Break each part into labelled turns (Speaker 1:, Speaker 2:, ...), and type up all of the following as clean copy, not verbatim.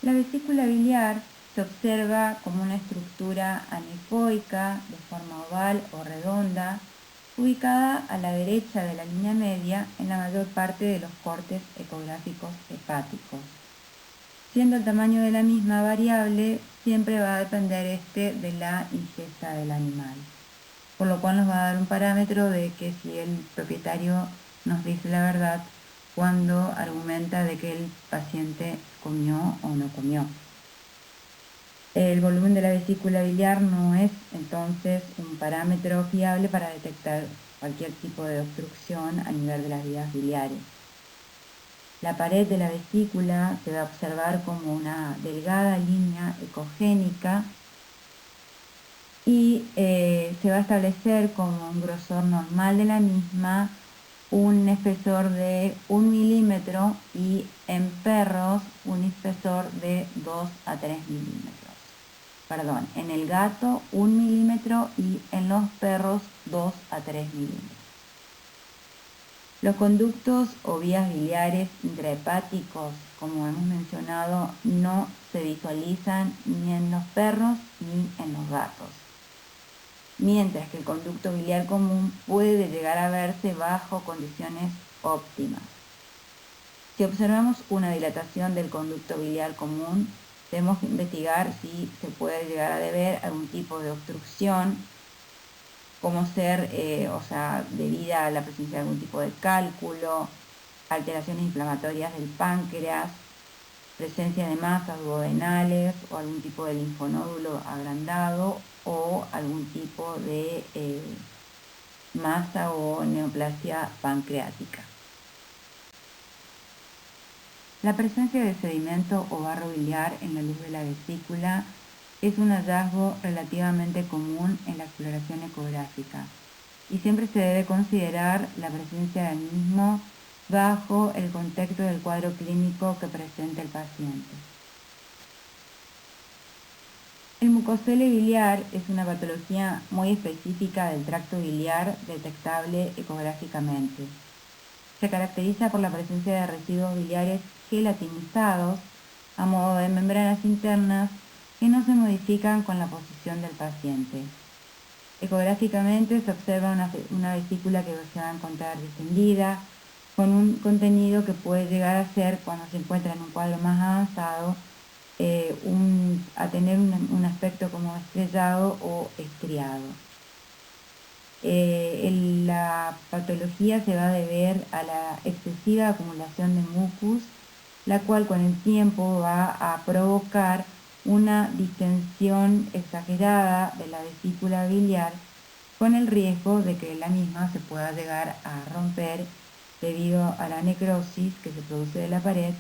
Speaker 1: La vesícula biliar se observa como una estructura anecoica de forma oval o redonda, ubicada a la derecha de la línea media en la mayor parte de los cortes ecográficos hepáticos. Siendo el tamaño de la misma variable, siempre va a depender de la ingesta del animal, por lo cual nos va a dar un parámetro de que si el propietario nos dice la verdad cuando argumenta de que el paciente comió o no comió. El volumen de la vesícula biliar no es entonces un parámetro fiable para detectar cualquier tipo de obstrucción a nivel de las vías biliares. La pared de la vesícula se va a observar como una delgada línea ecogénica y se va a establecer como un grosor normal de la misma un espesor de 1 milímetro y en perros un espesor de 2 a 3 milímetros. Perdón, en el gato 1 milímetro y en los perros 2 a 3 milímetros. Los conductos o vías biliares intrahepáticos, como hemos mencionado, no se visualizan ni en los perros ni en los gatos, mientras que el conducto biliar común puede llegar a verse bajo condiciones óptimas. Si observamos una dilatación del conducto biliar común, debemos investigar si se puede llegar a deber a algún tipo de obstrucción, como ser, debida a la presencia de algún tipo de cálculo, alteraciones inflamatorias del páncreas, presencia de masas duodenales o algún tipo de linfonódulo agrandado o algún tipo de masa o neoplasia pancreática. La presencia de sedimento o barro biliar en la luz de la vesícula es un hallazgo relativamente común en la exploración ecográfica y siempre se debe considerar la presencia del mismo bajo el contexto del cuadro clínico que presenta el paciente. El mucosele biliar es una patología muy específica del tracto biliar detectable ecográficamente. Se caracteriza por la presencia de residuos biliares gelatinizados a modo de membranas internas que no se modifican con la posición del paciente. Ecográficamente se observa una vesícula que se va a encontrar distendida, con un contenido que puede llegar a ser, cuando se encuentra en un cuadro más avanzado, a tener un aspecto como estrellado o estriado. La patología se va a deber a la excesiva acumulación de mucus, la cual con el tiempo va a provocar una distensión exagerada de la vesícula biliar, con el riesgo de que la misma se pueda llegar a romper debido a la necrosis que se produce de la pared,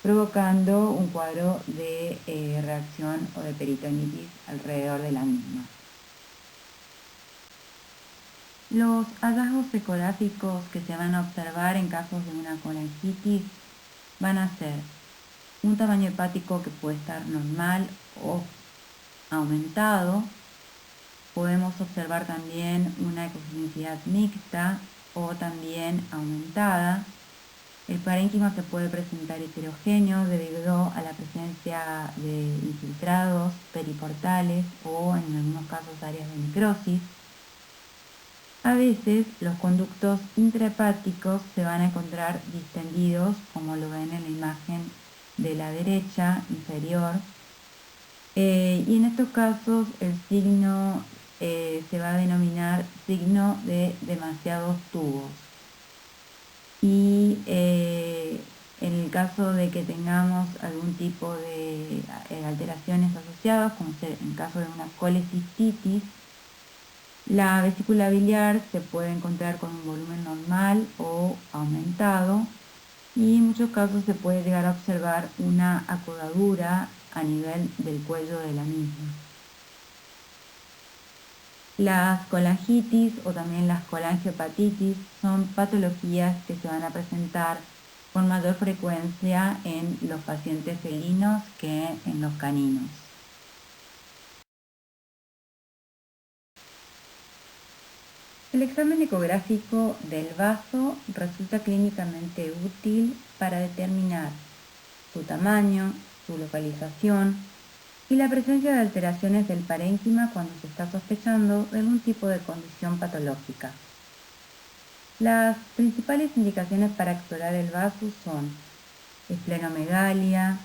Speaker 1: provocando un cuadro de reacción o de peritonitis alrededor de la misma. Los hallazgos ecográficos que se van a observar en casos de una colangitis van a ser un tamaño hepático que puede estar normal o aumentado. Podemos observar también una ecogenicidad mixta o también aumentada. El parénquima se puede presentar heterogéneo debido a la presencia de infiltrados periportales o en algunos casos áreas de necrosis. A veces los conductos intrahepáticos se van a encontrar distendidos, como lo ven en la imagen de la derecha inferior, y en estos casos el signo se va a denominar signo de demasiados tubos. Y en el caso de que tengamos algún tipo de alteraciones asociadas, como en caso de una colecistitis, la vesícula biliar se puede encontrar con un volumen normal o aumentado y en muchos casos se puede llegar a observar una acodadura a nivel del cuello de la misma. Las colangitis o también las colangiopatitis son patologías que se van a presentar con mayor frecuencia en los pacientes felinos que en los caninos. El examen ecográfico del vaso resulta clínicamente útil para determinar su tamaño, su localización y la presencia de alteraciones del parénquima cuando se está sospechando de algún tipo de condición patológica. Las principales indicaciones para explorar el vaso son esplenomegalia,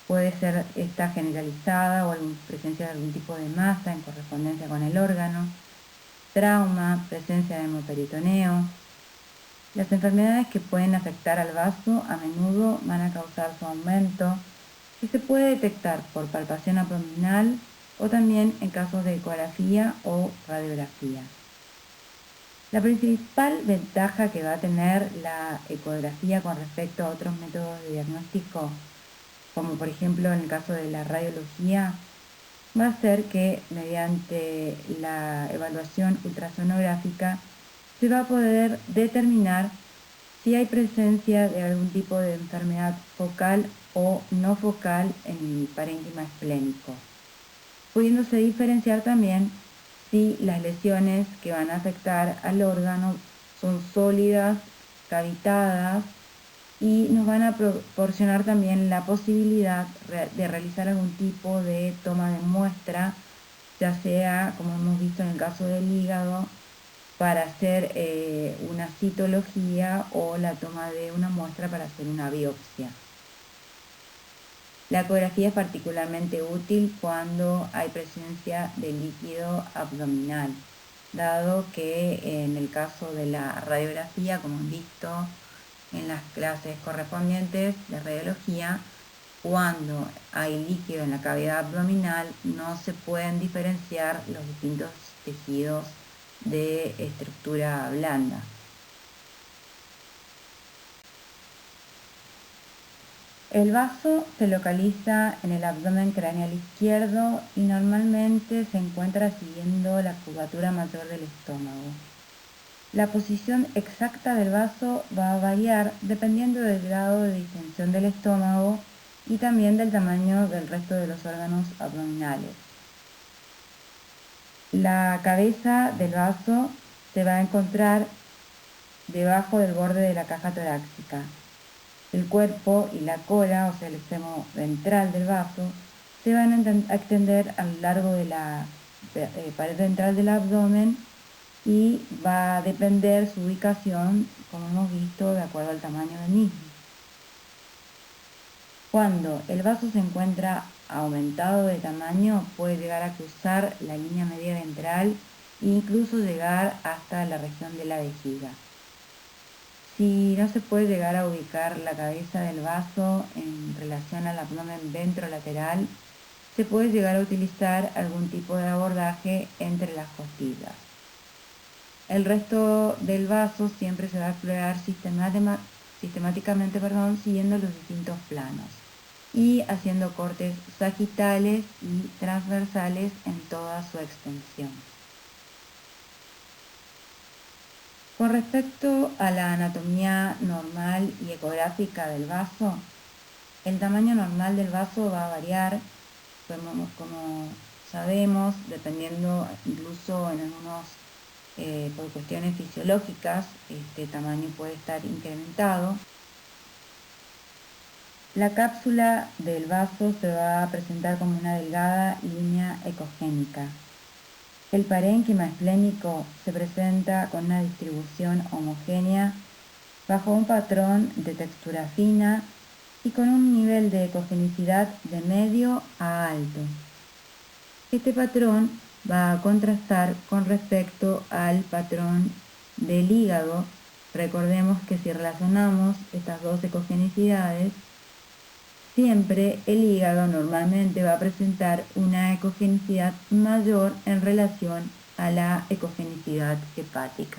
Speaker 1: puede ser esta generalizada o presencia de algún tipo de masa en correspondencia con el órgano, trauma, presencia de hemoperitoneo. Las enfermedades que pueden afectar al vaso a menudo van a causar su aumento, que se puede detectar por palpación abdominal o también en casos de ecografía o radiografía. La principal ventaja que va a tener la ecografía con respecto a otros métodos de diagnóstico, como por ejemplo en el caso de la radiología, va a ser que mediante la evaluación ultrasonográfica se va a poder determinar si hay presencia de algún tipo de enfermedad focal o no focal en el parénquima esplénico, pudiéndose diferenciar también si las lesiones que van a afectar al órgano son sólidas, cavitadas, y nos van a proporcionar también la posibilidad de realizar algún tipo de toma de muestra, ya sea, como hemos visto en el caso del hígado, para hacer una citología o la toma de una muestra para hacer una biopsia. La ecografía es particularmente útil cuando hay presencia de líquido abdominal, dado que en el caso de la radiografía, como han visto en las clases correspondientes de radiología, cuando hay líquido en la cavidad abdominal no se pueden diferenciar los distintos tejidos de estructura blanda. El vaso se localiza en el abdomen craneal izquierdo y normalmente se encuentra siguiendo la curvatura mayor del estómago. La posición exacta del vaso va a variar dependiendo del grado de distensión del estómago y también del tamaño del resto de los órganos abdominales. La cabeza del vaso se va a encontrar debajo del borde de la caja torácica. El cuerpo y la cola, o sea el extremo ventral del vaso, se van a extender a lo largo de la pared ventral del abdomen y va a depender su ubicación, como hemos visto, de acuerdo al tamaño del mismo. Cuando el vaso se encuentra aumentado de tamaño, puede llegar a cruzar la línea media ventral e incluso llegar hasta la región de la vejiga. Si no se puede llegar a ubicar la cabeza del vaso en relación al abdomen ventrolateral, se puede llegar a utilizar algún tipo de abordaje entre las costillas. El resto del vaso siempre se va a explorar sistemáticamente siguiendo los distintos planos y haciendo cortes sagitales y transversales en toda su extensión. Con respecto a la anatomía normal y ecográfica del vaso, el tamaño normal del vaso va a variar, como sabemos, dependiendo incluso en algunos, por cuestiones fisiológicas, este tamaño puede estar incrementado. La cápsula del vaso se va a presentar como una delgada línea ecogénica. El parénquima esplénico se presenta con una distribución homogénea bajo un patrón de textura fina y con un nivel de ecogenicidad de medio a alto. Este patrón va a contrastar con respecto al patrón del hígado. Recordemos que si relacionamos estas dos ecogenicidades, siempre el hígado normalmente va a presentar una ecogenicidad mayor en relación a la ecogenicidad hepática.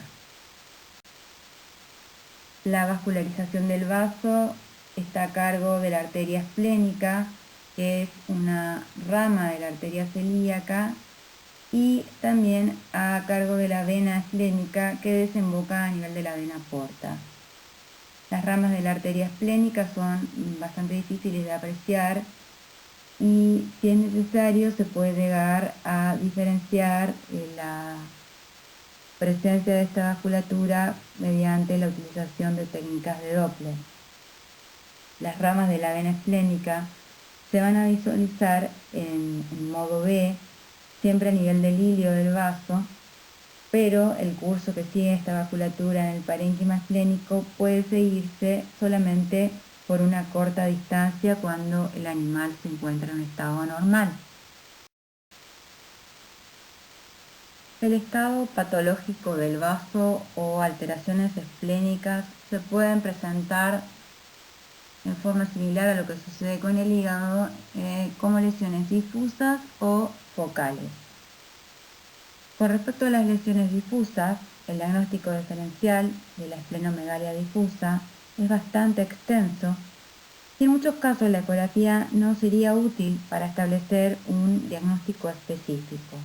Speaker 1: La vascularización del vaso está a cargo de la arteria esplénica, que es una rama de la arteria celíaca, y también a cargo de la vena esplénica, que desemboca a nivel de la vena porta. Las ramas de la arteria esplénica son bastante difíciles de apreciar y si es necesario se puede llegar a diferenciar la presencia de esta vasculatura mediante la utilización de técnicas de Doppler. Las ramas de la vena esplénica se van a visualizar en modo B, siempre a nivel del hilio del vaso, pero el curso que sigue esta vasculatura en el parénquima esplénico puede seguirse solamente por una corta distancia cuando el animal se encuentra en un estado normal. El estado patológico del vaso o alteraciones esplénicas se pueden presentar en forma similar a lo que sucede con el hígado, como lesiones difusas o focales. Con respecto a las lesiones difusas, el diagnóstico diferencial de la esplenomegalia difusa es bastante extenso y en muchos casos la ecografía no sería útil para establecer un diagnóstico específico.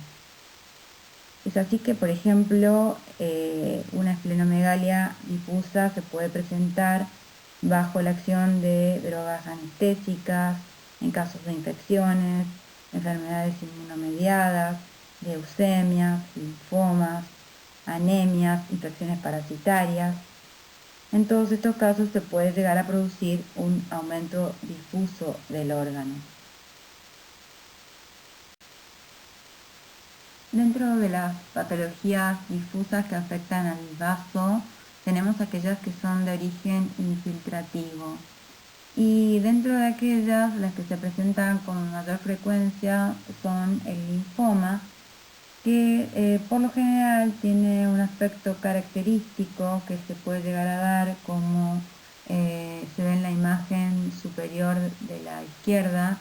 Speaker 1: Es así que, por ejemplo, una esplenomegalia difusa se puede presentar bajo la acción de drogas anestésicas, en casos de infecciones, enfermedades inmunomediadas, leucemias, linfomas, anemias, infecciones parasitarias. En todos estos casos se puede llegar a producir un aumento difuso del órgano. Dentro de las patologías difusas que afectan al vaso, tenemos aquellas que son de origen infiltrativo. Y dentro de aquellas, las que se presentan con mayor frecuencia son el linfoma, que por lo general tiene un aspecto característico que se puede llegar a dar como se ve en la imagen superior de la izquierda,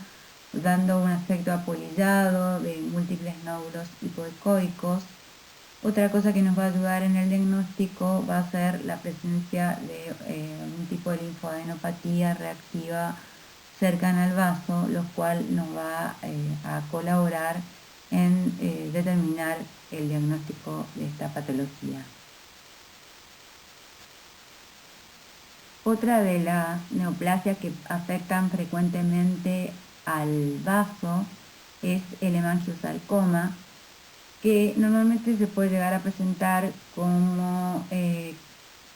Speaker 1: dando un aspecto apolillado de múltiples nódulos hipoecoicos. Otra cosa que nos va a ayudar en el diagnóstico va a ser la presencia de un tipo de linfoadenopatía reactiva cercana al vaso, lo cual nos va a colaborar en determinar el diagnóstico de esta patología. Otra de las neoplasias que afectan frecuentemente al vaso es el hemangiosarcoma, que normalmente se puede llegar a presentar como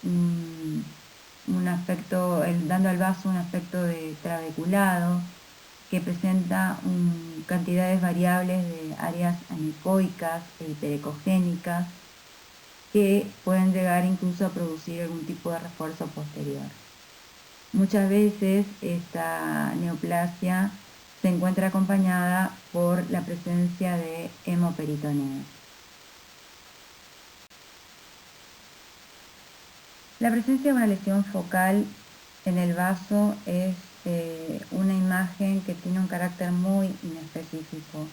Speaker 1: un aspecto, dando al vaso un aspecto de trabeculado, que presenta cantidades variables de áreas anecoicas e hiperecogénicas, que pueden llegar incluso a producir algún tipo de refuerzo posterior. Muchas veces esta neoplasia se encuentra acompañada por la presencia de hemoperitoneo. La presencia de una lesión focal en el vaso es una imagen que tiene un carácter muy inespecífico,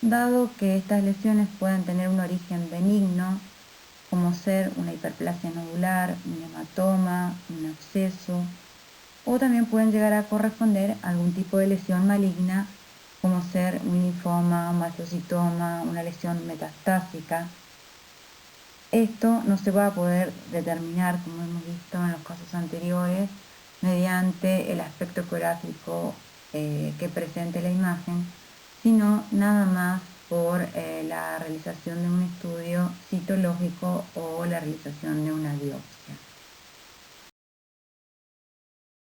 Speaker 1: dado que estas lesiones pueden tener un origen benigno, como ser una hiperplasia nodular, un hematoma, un absceso, o también pueden llegar a corresponder a algún tipo de lesión maligna, como ser un linfoma, un mastocitoma, una lesión metastásica. Esto no se va a poder determinar, como hemos visto en los casos anteriores, mediante el aspecto ecográfico que presente la imagen, sino nada más por la realización de un estudio citológico o la realización de una biopsia.